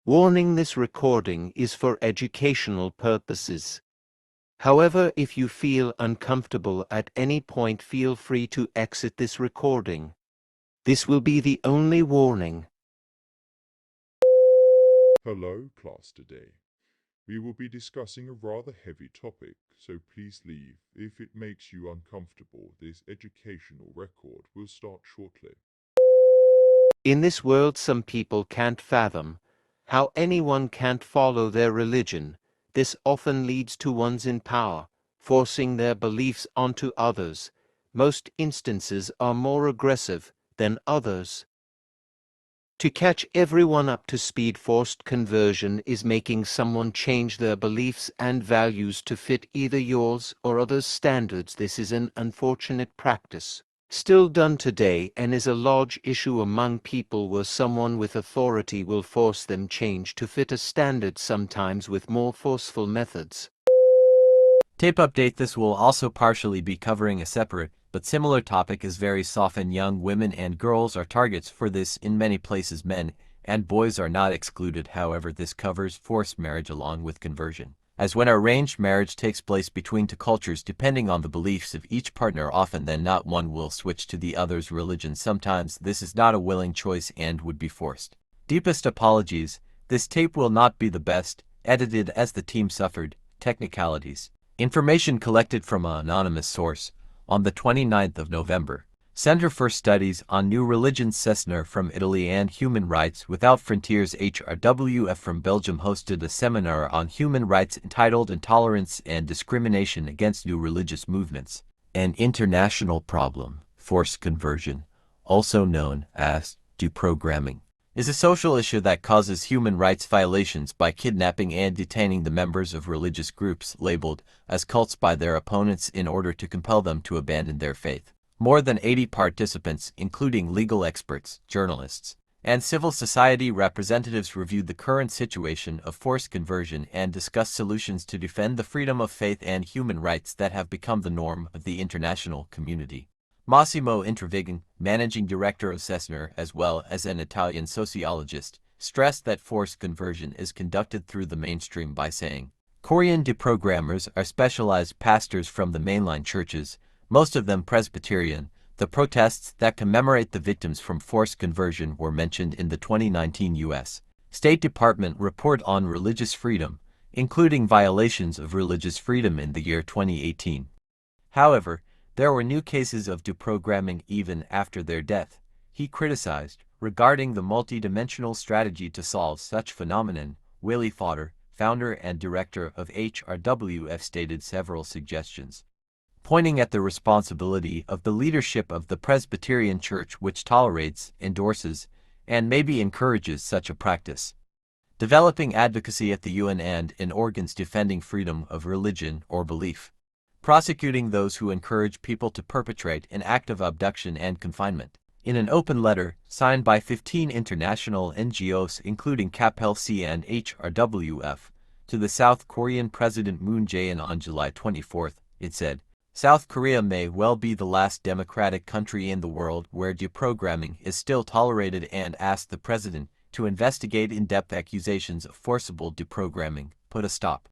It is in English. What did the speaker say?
Warning: this recording is for educational purposes. However, if you feel uncomfortable at any point, feel free to exit this recording. This will be the only warning. Hello, class. Today we will be discussing a rather heavy topic, so please leave if it makes you uncomfortable. This educational record will start shortly. In this world, some people can't fathom how anyone can't follow their religion. This often leads to ones in power forcing their beliefs onto others. Most instances are more aggressive than others. To catch everyone up to speed, forced conversion is making someone change their beliefs and values to fit either yours or others' standards. This is an unfortunate practice, still done today, and is a large issue among people where someone with authority will force them change to fit a standard, sometimes with more forceful methods. Tape update: this will also partially be covering a separate but similar topic, as very often young women and girls are targets for this. In many places men and boys are not excluded. However, this covers forced marriage along with conversion, as when arranged marriage takes place between two cultures depending on the beliefs of each partner. Often than not, one will switch to the other's religion. Sometimes this is not a willing choice and would be forced. Deepest apologies, this tape will not be the best edited as the team suffered technicalities. Information collected from an anonymous source on the 29th of November. Center for Studies on New Religions Cessna from Italy and Human Rights Without Frontiers HRWF from Belgium hosted a seminar on human rights entitled Intolerance and Discrimination Against New Religious Movements, an International Problem. Forced conversion, also known as deprogramming, is a social issue that causes human rights violations by kidnapping and detaining the members of religious groups labeled as cults by their opponents in order to compel them to abandon their faith. More than 80 participants, including legal experts, journalists, and civil society representatives, reviewed the current situation of forced conversion and discussed solutions to defend the freedom of faith and human rights that have become the norm of the international community. Massimo Introvigan, managing director of Cessna as well as an Italian sociologist, stressed that forced conversion is conducted through the mainstream by saying, Korean deprogrammers are specialized pastors from the mainline churches, most of them Presbyterian. The protests that commemorate the victims from forced conversion were mentioned in the 2019 U.S. State Department report on religious freedom, including violations of religious freedom in the year 2018. However, there were new cases of deprogramming even after their death, he criticized. Regarding the multi-dimensional strategy to solve such phenomenon, Willie Fodder, founder and director of HRWF, stated several suggestions, pointing at the responsibility of the leadership of the Presbyterian Church, which tolerates, endorses, and maybe encourages such a practice. Developing advocacy at the UN and in organs defending freedom of religion or belief. Prosecuting those who encourage people to perpetrate an act of abduction and confinement. In an open letter signed by 15 international NGOs, including CAPLC and HRWF, to the South Korean President Moon Jae-in on July 24, it said, South Korea may well be the last democratic country in the world where deprogramming is still tolerated, and asked the president to investigate in-depth accusations of forcible deprogramming, put a stop